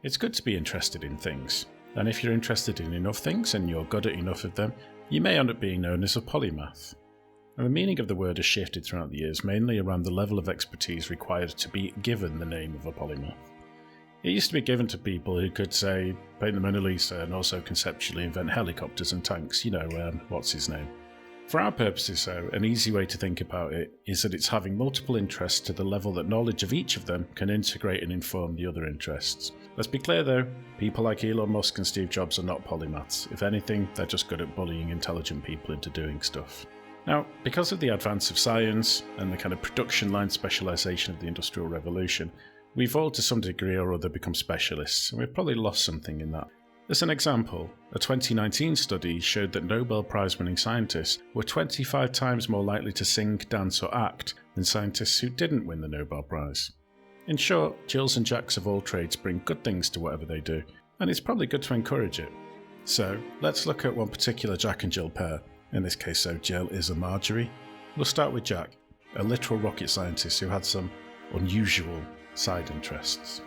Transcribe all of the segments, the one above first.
It's good to be interested in things, and if you're interested in enough things and you're good at enough of them, you may end up being known as a polymath. And the meaning of the word has shifted throughout the years, mainly around the level of expertise required to be given the name of a polymath. It used to be given to people who could, say, paint the Mona Lisa and also conceptually invent helicopters and tanks, what's his name. For our purposes, though, an easy way to think about it is that it's having multiple interests to the level that knowledge of each of them can integrate and inform the other interests. Let's be clear though, people like Elon Musk and Steve Jobs are not polymaths. If anything, they're just good at bullying intelligent people into doing stuff. Now, because of the advance of science and the kind of production line specialisation of the Industrial Revolution, we've all to some degree or other become specialists, and we've probably lost something in that. As an example, a 2019 study showed that Nobel Prize-winning scientists were 25 times more likely to sing, dance or act than scientists who didn't win the Nobel Prize. In short, Jills and Jacks of all trades bring good things to whatever they do, and it's probably good to encourage it. So, let's look at one particular Jack and Jill pair. In this case, Jill is a Marjorie. We'll start with Jack, a literal rocket scientist who had some unusual side interests.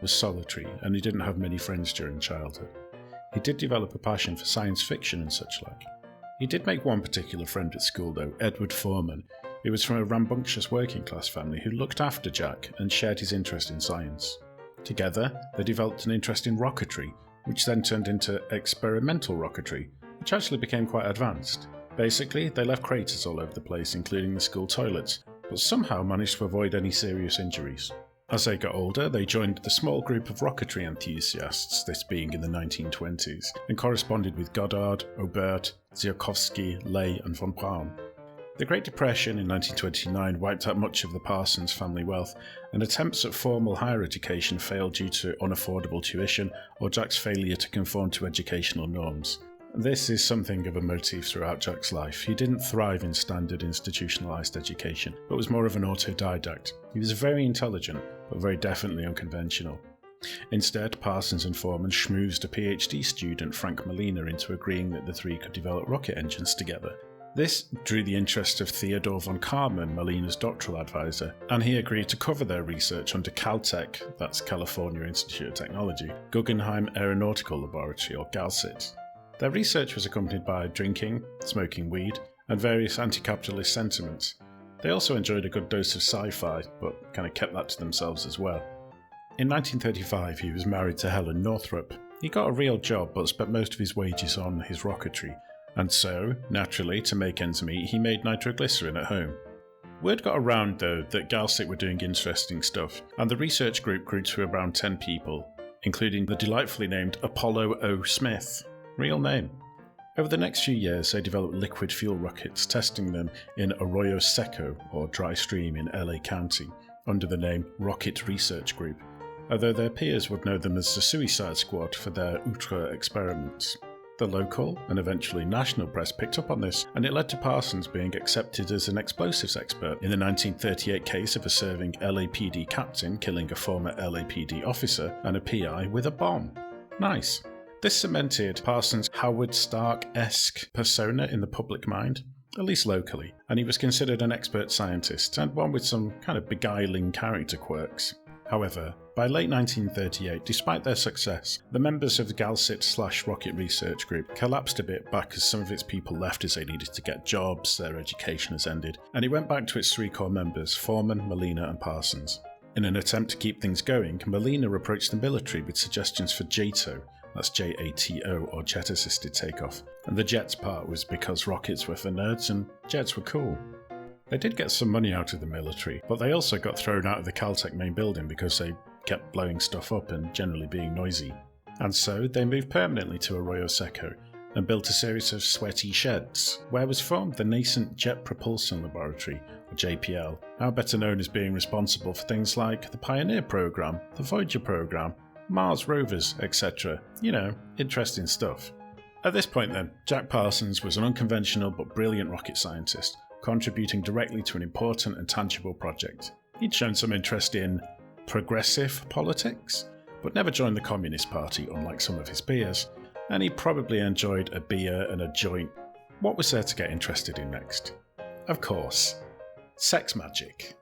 Was solitary, and he didn't have many friends during childhood. He did develop a passion for science fiction and such like. He did make one particular friend at school though, Edward Foreman, who was from a rambunctious working class family who looked after Jack and shared his interest in science. Together, they developed an interest in rocketry, which then turned into experimental rocketry, which actually became quite advanced. Basically, they left craters all over the place, including the school toilets, but somehow managed to avoid any serious injuries. As they got older, they joined the small group of rocketry enthusiasts, this being in the 1920s, and corresponded with Goddard, Aubert, Tsiolkovsky, Ley and von Braun. The Great Depression in 1929 wiped out much of the Parsons family wealth, and attempts at formal higher education failed due to unaffordable tuition or Jack's failure to conform to educational norms. This is something of a motif throughout Jack's life. He didn't thrive in standard institutionalised education, but was more of an autodidact. He was very intelligent, but very definitely unconventional. Instead, Parsons and Foreman schmoozed a PhD student, Frank Molina, into agreeing that the three could develop rocket engines together. This drew the interest of Theodore von Karman, Molina's doctoral advisor, and he agreed to cover their research under Caltech, that's California Institute of Technology, Guggenheim Aeronautical Laboratory, or GALCIT. Their research was accompanied by drinking, smoking weed, and various anti-capitalist sentiments. They also enjoyed a good dose of sci-fi, but kind of kept that to themselves as well. In 1935, he was married to Helen Northrup. He got a real job, but spent most of his wages on his rocketry, and so, naturally, to make ends meet, he made nitroglycerin at home. Word got around, though, that GALCIT were doing interesting stuff, and the research group grew to around 10 people, including the delightfully named Apollo O. Smith. Real name. Over the next few years, they developed liquid fuel rockets, testing them in Arroyo Seco, or dry stream in LA County, under the name Rocket Research Group, although their peers would know them as the Suicide Squad for their outre experiments. The local, and eventually national press picked up on this, and it led to Parsons being accepted as an explosives expert in the 1938 case of a serving LAPD captain killing a former LAPD officer and a PI with a bomb. Nice. This cemented Parsons' Howard Stark-esque persona in the public mind, at least locally, and he was considered an expert scientist and one with some kind of beguiling character quirks. However, by late 1938, despite their success, the members of the GALCIT/Rocket Research Group collapsed a bit back as some of its people left as they needed to get jobs, their education has ended, and it went back to its three core members, Foreman, Molina and Parsons. In an attempt to keep things going, Molina approached the military with suggestions for JATO, that's J-A-T-O, or Jet Assisted Takeoff, and the jets part was because rockets were for nerds and jets were cool. They did get some money out of the military, but they also got thrown out of the Caltech main building because they kept blowing stuff up and generally being noisy. And so they moved permanently to Arroyo Seco and built a series of sweaty sheds, where was formed the nascent Jet Propulsion Laboratory, or JPL, now better known as being responsible for things like the Pioneer program, the Voyager program, Mars rovers, etc. Interesting stuff. At this point then, Jack Parsons was an unconventional but brilliant rocket scientist, contributing directly to an important and tangible project. He'd shown some interest in progressive politics, but never joined the Communist Party unlike some of his peers, and he probably enjoyed a beer and a joint. What was there to get interested in next? Of course, sex magic.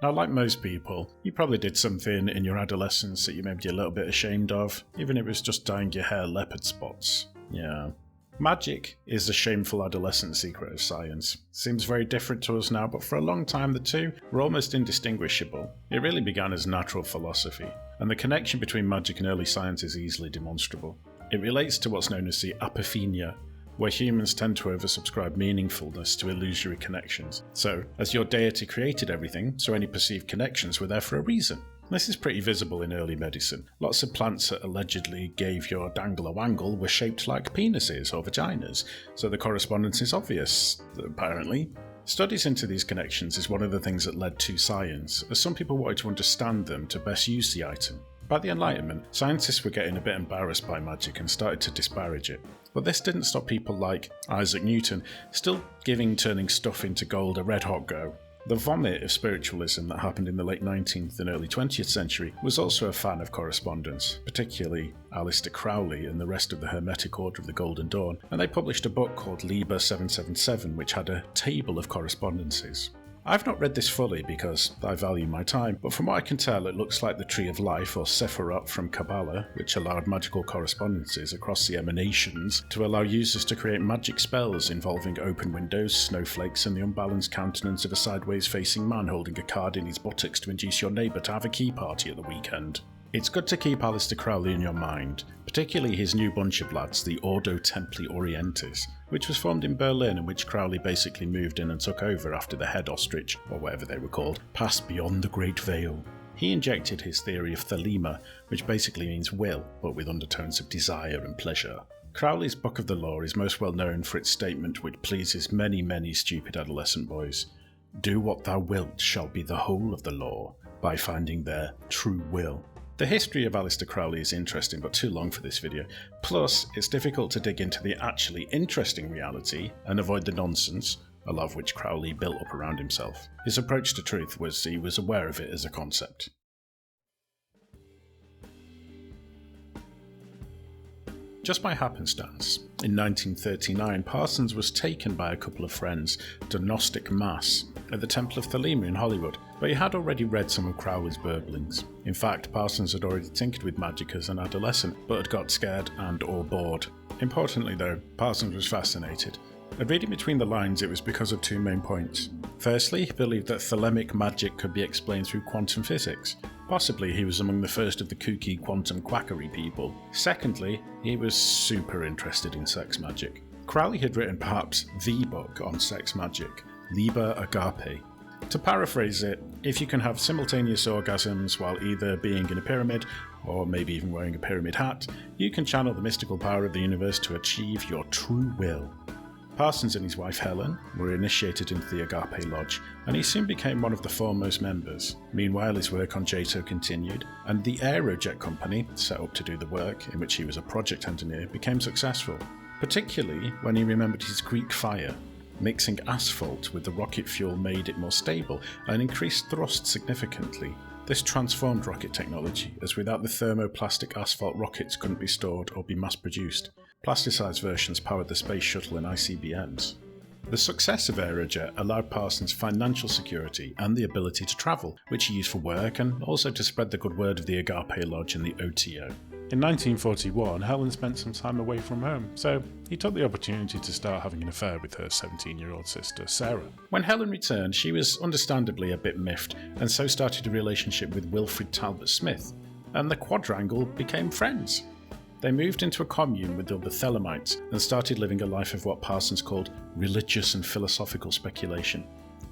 Now, like most people, you probably did something in your adolescence that you may be a little bit ashamed of, even if it was just dyeing your hair leopard spots. Yeah. Magic is the shameful adolescent secret of science. Seems very different to us now, but for a long time the two were almost indistinguishable. It really began as natural philosophy, and the connection between magic and early science is easily demonstrable. It relates to what's known as the apophenia, where humans tend to oversubscribe meaningfulness to illusory connections. So, as your deity created everything, so any perceived connections were there for a reason. This is pretty visible in early medicine. Lots of plants that allegedly gave your dangle-a-wangle were shaped like penises or vaginas, so the correspondence is obvious, apparently. Studies into these connections is one of the things that led to science, as some people wanted to understand them to best use the item. By the Enlightenment, scientists were getting a bit embarrassed by magic and started to disparage it. But this didn't stop people like Isaac Newton still giving turning stuff into gold a red-hot go. The vomit of spiritualism that happened in the late 19th and early 20th century was also a fan of correspondence, particularly Aleister Crowley and the rest of the Hermetic Order of the Golden Dawn, and they published a book called Liber 777 which had a table of correspondences. I've not read this fully because I value my time, but from what I can tell it looks like the Tree of Life or Sephirot from Kabbalah, which allowed magical correspondences across the emanations to allow users to create magic spells involving open windows, snowflakes and the unbalanced countenance of a sideways facing man holding a card in his buttocks to induce your neighbour to have a key party at the weekend. It's good to keep Aleister Crowley in your mind, particularly his new bunch of lads, the Ordo Templi Orientis, which was formed in Berlin and which Crowley basically moved in and took over after the head ostrich, or whatever they were called, passed beyond the Great Veil. He injected his theory of thelema, which basically means will, but with undertones of desire and pleasure. Crowley's Book of the Law is most well known for its statement which pleases many stupid adolescent boys. Do what thou wilt shall be the whole of the law, by finding their true will. The history of Aleister Crowley is interesting but too long for this video, plus it's difficult to dig into the actually interesting reality and avoid the nonsense, a lot of which Crowley built up around himself. His approach to truth was he was aware of it as a concept. Just by happenstance, in 1939 Parsons was taken by a couple of friends to Gnostic Mass at the Temple of Thelema in Hollywood, but he had already read some of Crowley's burblings. In fact, Parsons had already tinkered with magic as an adolescent, but had got scared and or bored. Importantly though, Parsons was fascinated. And reading between the lines, it was because of two main points. Firstly, he believed that thelemic magic could be explained through quantum physics. Possibly he was among the first of the kooky quantum quackery people. Secondly, he was super interested in sex magic. Crowley had written perhaps the book on sex magic, Liber Agape. To paraphrase it, if you can have simultaneous orgasms while either being in a pyramid or maybe even wearing a pyramid hat, you can channel the mystical power of the universe to achieve your true will. Parsons and his wife Helen were initiated into the Agape Lodge, and he soon became one of the foremost members. Meanwhile, his work on Jato continued, and the Aerojet company, set up to do the work, in which he was a project engineer, became successful, particularly when he remembered his Greek fire. Mixing asphalt with the rocket fuel made it more stable and increased thrust significantly. This transformed rocket technology, as without the thermoplastic asphalt rockets couldn't be stored or be mass-produced. Plasticized versions powered the space shuttle and ICBMs. The success of Aerojet allowed Parsons financial security and the ability to travel, which he used for work and also to spread the good word of the Agape Lodge and the OTO. In 1941, Helen spent some time away from home, so he took the opportunity to start having an affair with her 17-year-old sister, Sarah. When Helen returned, she was understandably a bit miffed, and so started a relationship with Wilfred Talbot Smith, and the quadrangle became friends. They moved into a commune with the other Thelemites and started living a life of what Parsons called religious and philosophical speculation.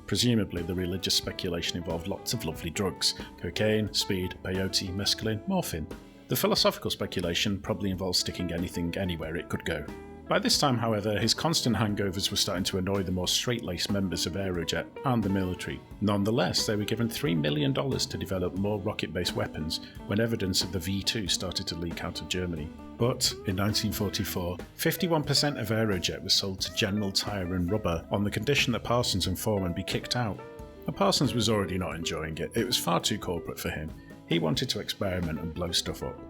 Presumably, the religious speculation involved lots of lovely drugs: cocaine, speed, peyote, mescaline, morphine. The philosophical speculation probably involves sticking anything anywhere it could go. By this time, however, his constant hangovers were starting to annoy the more straight-laced members of Aerojet and the military. Nonetheless, they were given $3 million to develop more rocket-based weapons when evidence of the V-2 started to leak out of Germany. But, in 1944, 51% of Aerojet was sold to General Tire and Rubber on the condition that Parsons and Foreman be kicked out. And Parsons was already not enjoying it. It was far too corporate for him. He wanted to experiment and blow stuff up.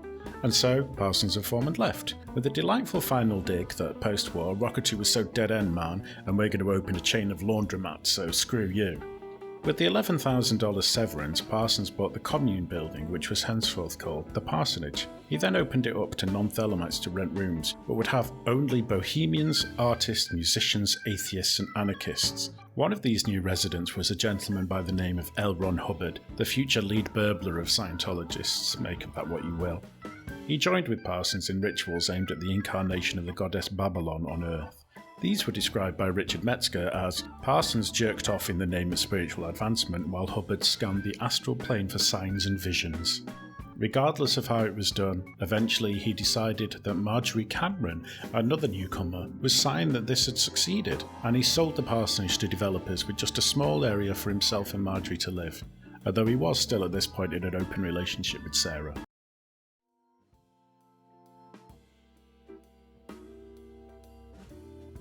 And so, Parsons and Foreman left, with a delightful final dig that post-war, Rocketry was so dead-end, man, and we're going to open a chain of laundromats, so screw you. With the $11,000 severance, Parsons bought the Commune building, which was henceforth called the Parsonage. He then opened it up to non-Thelemites to rent rooms, but would have only bohemians, artists, musicians, atheists and anarchists. One of these new residents was a gentleman by the name of L. Ron Hubbard, the future lead burbler of Scientologists, make of that what you will. He joined with Parsons in rituals aimed at the incarnation of the goddess Babylon on Earth. These were described by Richard Metzger as Parsons jerked off in the name of spiritual advancement while Hubbard scanned the astral plane for signs and visions. Regardless of how it was done, eventually he decided that Marjorie Cameron, another newcomer, was sign that this had succeeded, and he sold the parsonage to developers with just a small area for himself and Marjorie to live, although he was still at this point in an open relationship with Sarah.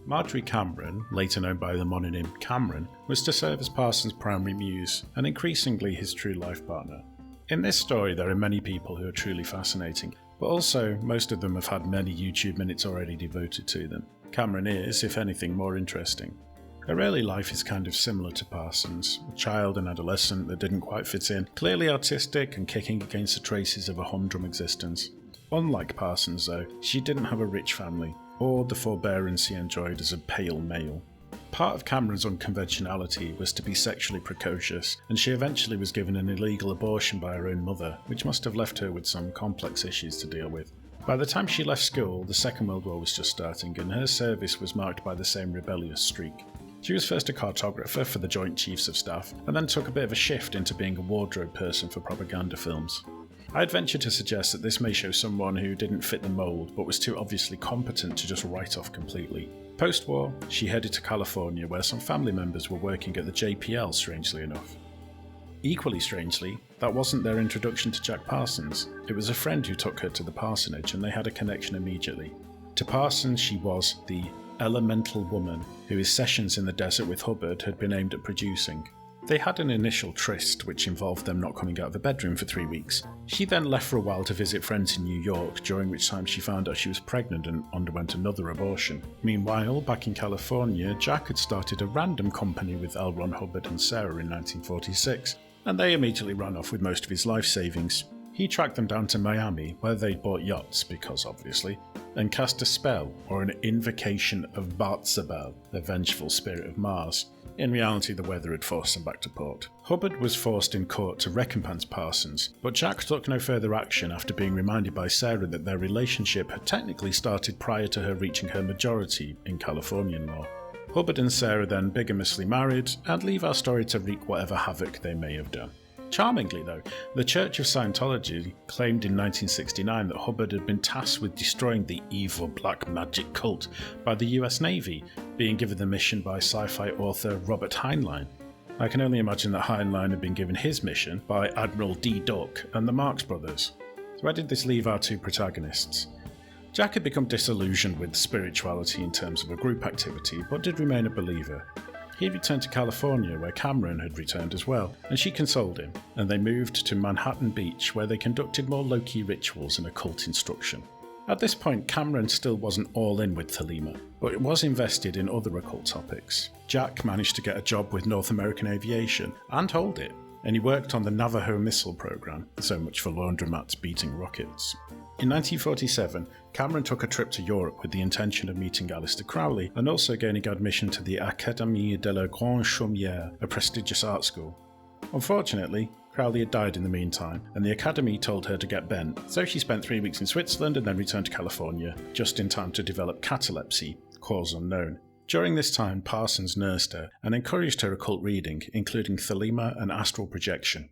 Marjorie Cameron, later known by the mononym Cameron, was to serve as Parsons' primary muse, and increasingly his true life partner. In this story there are many people who are truly fascinating, but also most of them have had many YouTube minutes already devoted to them. Cameron is, if anything, more interesting. Her early life is kind of similar to Parsons, a child and adolescent that didn't quite fit in, clearly artistic and kicking against the traces of a humdrum existence. Unlike Parsons though, she didn't have a rich family, or the forbearance he enjoyed as a pale male. Part of Cameron's unconventionality was to be sexually precocious, and she eventually was given an illegal abortion by her own mother, which must have left her with some complex issues to deal with. By the time she left school, the Second World War was just starting, and her service was marked by the same rebellious streak. She was first a cartographer for the Joint Chiefs of Staff, and then took a bit of a shift into being a wardrobe person for propaganda films. I'd venture to suggest that this may show someone who didn't fit the mould but was too obviously competent to just write off completely. Post-war, she headed to California where some family members were working at the JPL, strangely enough. Equally strangely, that wasn't their introduction to Jack Parsons. It was a friend who took her to the parsonage and they had a connection immediately. To Parsons she was the elemental woman who his sessions in the desert with Hubbard had been aimed at producing. They had an initial tryst, which involved them not coming out of the bedroom for 3 weeks. She then left for a while to visit friends in New York, during which time she found out she was pregnant and underwent another abortion. Meanwhile, back in California, Jack had started a random company with L. Ron Hubbard and Sarah in 1946, and they immediately ran off with most of his life savings. He tracked them down to Miami, where they'd bought yachts, because obviously, and cast a spell, or an invocation of Barzabel, the vengeful spirit of Mars. In reality, the weather had forced them back to port. Hubbard was forced in court to recompense Parsons, but Jack took no further action after being reminded by Sarah that their relationship had technically started prior to her reaching her majority in Californian law. Hubbard and Sarah then bigamously married, and leave our story to wreak whatever havoc they may have done. Charmingly though, the Church of Scientology claimed in 1969 that Hubbard had been tasked with destroying the evil black magic cult by the US Navy, being given the mission by sci-fi author Robert Heinlein. I can only imagine that Heinlein had been given his mission by Admiral D. Duck and the Marx Brothers. So where did this leave our two protagonists? Jack had become disillusioned with spirituality in terms of a group activity, but did remain a believer. He returned to California, where Cameron had returned as well, and she consoled him, and they moved to Manhattan Beach, where they conducted more low-key rituals and occult instruction. At this point, Cameron still wasn't all in with Thelema, but it was invested in other occult topics. Jack managed to get a job with North American Aviation, and hold it, and he worked on the Navajo missile program, so much for laundromats beating rockets. In 1947, Cameron took a trip to Europe with the intention of meeting Aleister Crowley and also gaining admission to the Académie de la Grande Chaumière, a prestigious art school. Unfortunately, Crowley had died in the meantime, and the Academy told her to get bent, so she spent 3 weeks in Switzerland and then returned to California, just in time to develop catalepsy, cause unknown. During this time, Parsons nursed her and encouraged her occult reading, including Thelema and astral projection.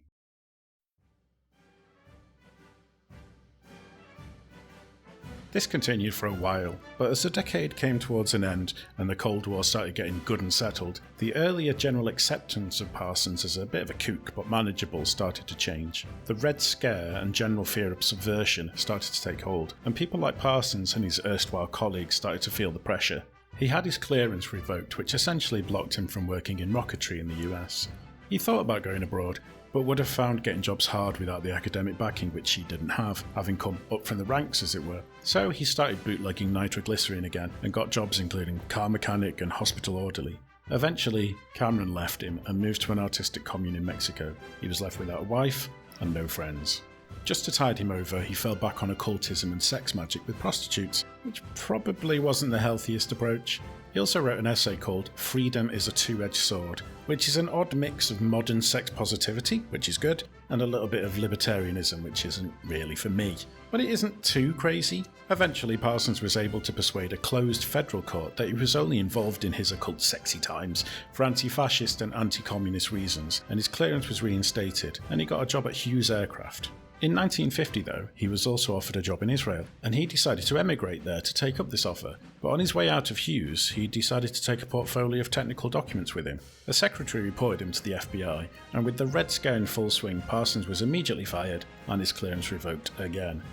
This continued for a while, but as the decade came towards an end and the Cold War started getting good and settled, the earlier general acceptance of Parsons as a bit of a kook but manageable started to change. The Red Scare and general fear of subversion started to take hold, and people like Parsons and his erstwhile colleagues started to feel the pressure. He had his clearance revoked, which essentially blocked him from working in rocketry in the US. He thought about going abroad, but would have found getting jobs hard without the academic backing which he didn't have, having come up from the ranks as it were. So he started bootlegging nitroglycerine again and got jobs including car mechanic and hospital orderly. Eventually, Cameron left him and moved to an artistic commune in Mexico. He was left without a wife and no friends. Just to tide him over, he fell back on occultism and sex magic with prostitutes, which probably wasn't the healthiest approach. He also wrote an essay called Freedom is a Two-Edged Sword, which is an odd mix of modern sex positivity, which is good, and a little bit of libertarianism, which isn't really for me. But it isn't too crazy. Eventually, Parsons was able to persuade a closed federal court that he was only involved in his occult sexy times for anti-fascist and anti-communist reasons, and his clearance was reinstated, and he got a job at Hughes Aircraft. In 1950 though, he was also offered a job in Israel, and he decided to emigrate there to take up this offer, but on his way out of Hughes, he decided to take a portfolio of technical documents with him. The secretary reported him to the FBI, and with the Red Scare in full swing, Parsons was immediately fired and his clearance revoked again.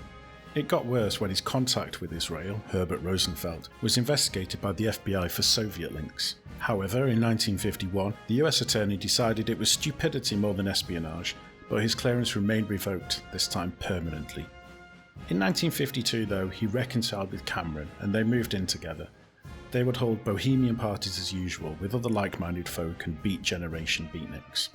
It got worse when his contact with Israel, Herbert Rosenfeld, was investigated by the FBI for Soviet links. However, in 1951, the US attorney decided it was stupidity more than espionage, but his clearance remained revoked, this time permanently. In 1952 though, he reconciled with Cameron and they moved in together. They would hold bohemian parties as usual with other like-minded folk and Beat Generation beatniks.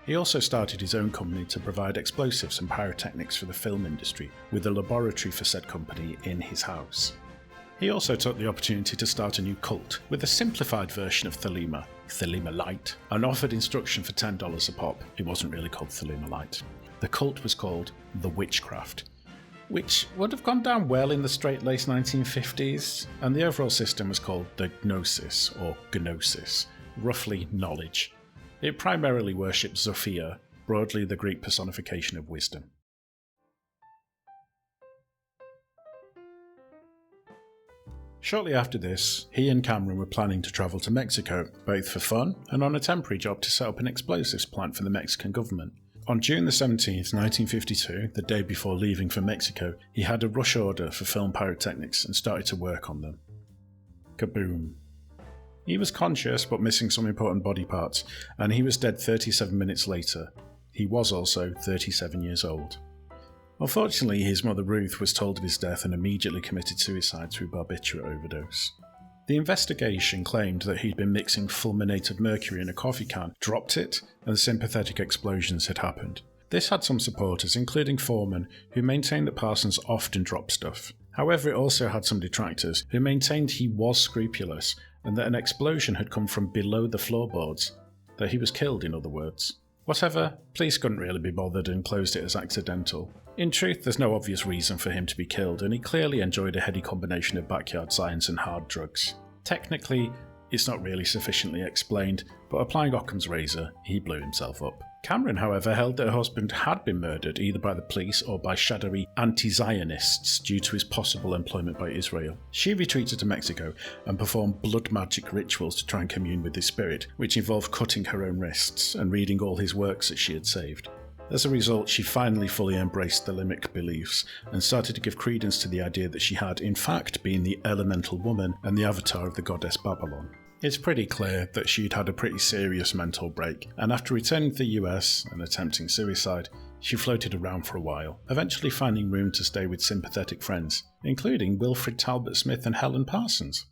He also started his own company to provide explosives and pyrotechnics for the film industry, with a laboratory for said company in his house. He also took the opportunity to start a new cult with a simplified version of Thelema, Thelema Light, and offered instruction for $10 a pop. It wasn't really called Thelema Light. The cult was called The Witchcraft, which would have gone down well in the straight-laced 1950s, and the overall system was called the Gnosis, or Gnosis, roughly knowledge. It primarily worshipped Sophia, broadly the Greek personification of wisdom. Shortly after this, he and Cameron were planning to travel to Mexico, both for fun and on a temporary job to set up an explosives plant for the Mexican government. On June the 17th, 1952, the day before leaving for Mexico, he had a rush order for film pyrotechnics and started to work on them. Kaboom. He was conscious but missing some important body parts, and he was dead 37 minutes later. He was also 37 years old. Unfortunately, his mother Ruth was told of his death and immediately committed suicide through barbiturate overdose. The investigation claimed that he'd been mixing fulminate of mercury in a coffee can, dropped it, and sympathetic explosions had happened. This had some supporters, including Foreman, who maintained that Parsons often dropped stuff. However, it also had some detractors, who maintained he was scrupulous, and that an explosion had come from below the floorboards. That he was killed, in other words. Whatever, police couldn't really be bothered and closed it as accidental. In truth, there's no obvious reason for him to be killed, and he clearly enjoyed a heady combination of backyard science and hard drugs. Technically, it's not really sufficiently explained, but applying Occam's razor, he blew himself up. Cameron, however, held that her husband had been murdered either by the police or by shadowy anti-Zionists due to his possible employment by Israel. She retreated to Mexico and performed blood magic rituals to try and commune with his spirit, which involved cutting her own wrists and reading all his works that she had saved. As a result, she finally fully embraced the Limerick beliefs and started to give credence to the idea that she had, in fact, been the elemental woman and the avatar of the goddess Babylon. It's pretty clear that she'd had a pretty serious mental break, and after returning to the US and attempting suicide, she floated around for a while, eventually finding room to stay with sympathetic friends, including Wilfred Talbot Smith and Helen Parsons.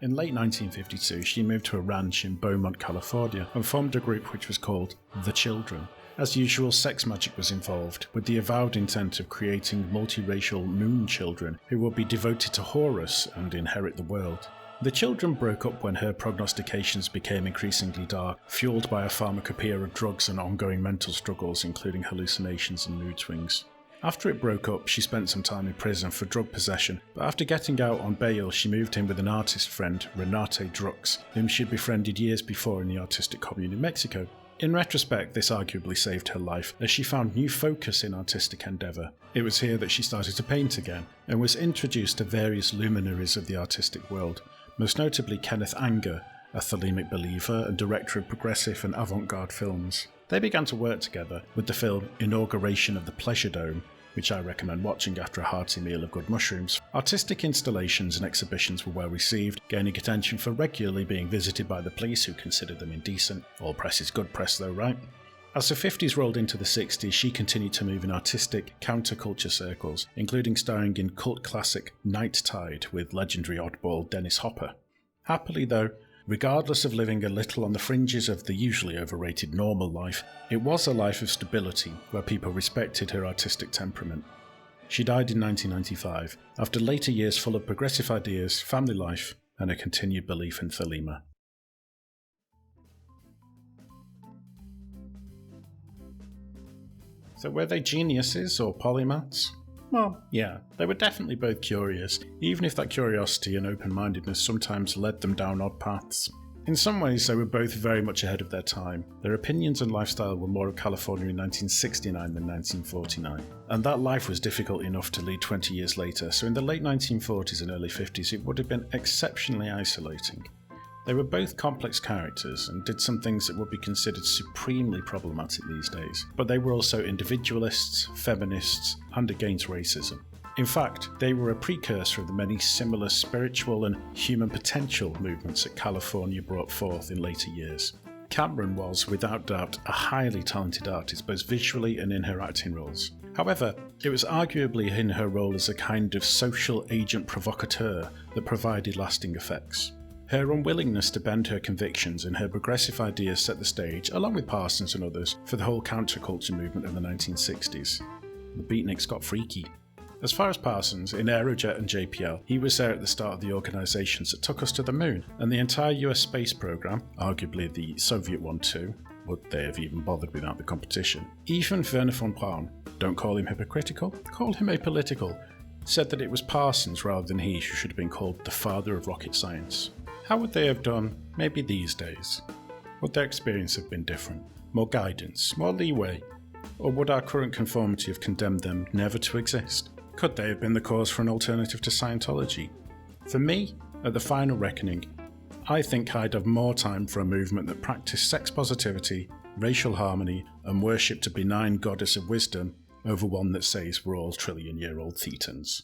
In late 1952, she moved to a ranch in Beaumont, California, and formed a group which was called The Children. As usual, sex magic was involved, with the avowed intent of creating multiracial moon children who would be devoted to Horus and inherit the world. The children broke up when her prognostications became increasingly dark, fueled by a pharmacopoeia of drugs and ongoing mental struggles, including hallucinations and mood swings. After it broke up, she spent some time in prison for drug possession, but after getting out on bail, she moved in with an artist friend, Renate Drux, whom she'd befriended years before in the artistic commune in Mexico. In retrospect, this arguably saved her life, as she found new focus in artistic endeavour. It was here that she started to paint again, and was introduced to various luminaries of the artistic world, most notably Kenneth Anger, a thelemic believer and director of progressive and avant-garde films. They began to work together with the film Inauguration of the Pleasure Dome, which I recommend watching after a hearty meal of good mushrooms. Artistic installations and exhibitions were well received, gaining attention for regularly being visited by the police, who considered them indecent. All press is good press though, right? As the 50s rolled into the 60s, she continued to move in artistic counterculture circles, including starring in cult classic Night Tide with legendary oddball Dennis Hopper. Happily though, regardless of living a little on the fringes of the usually overrated normal life, it was a life of stability where people respected her artistic temperament. She died in 1995, after later years full of progressive ideas, family life, and a continued belief in thelema. So were they geniuses or polymaths? Well, yeah, they were definitely both curious, even if that curiosity and open-mindedness sometimes led them down odd paths. In some ways, they were both very much ahead of their time. Their opinions and lifestyle were more of California in 1969 than 1949. And that life was difficult enough to lead 20 years later, so in the late 1940s and early 50s it would have been exceptionally isolating. They were both complex characters and did some things that would be considered supremely problematic these days, but they were also individualists, feminists, and against racism. In fact, they were a precursor of the many similar spiritual and human potential movements that California brought forth in later years. Cameron was, without doubt, a highly talented artist, both visually and in her acting roles. However, it was arguably in her role as a kind of social agent provocateur that provided lasting effects. Her unwillingness to bend her convictions and her progressive ideas set the stage, along with Parsons and others, for the whole counterculture movement of the 1960s. The beatniks got freaky. As far as Parsons, in Aerojet and JPL, he was there at the start of the organisations that took us to the moon, and the entire US space programme, arguably the Soviet one too, would they have even bothered without the competition. Even Wernher von Braun, don't call him hypocritical, call him apolitical, said that it was Parsons rather than he who should have been called the father of rocket science. How would they have done, maybe these days? Would their experience have been different? More guidance, more leeway? Or would our current conformity have condemned them never to exist? Could they have been the cause for an alternative to Scientology? For me, at the final reckoning, I think I'd have more time for a movement that practiced sex positivity, racial harmony, and worshipped a benign goddess of wisdom over one that says we're all trillion-year-old thetans.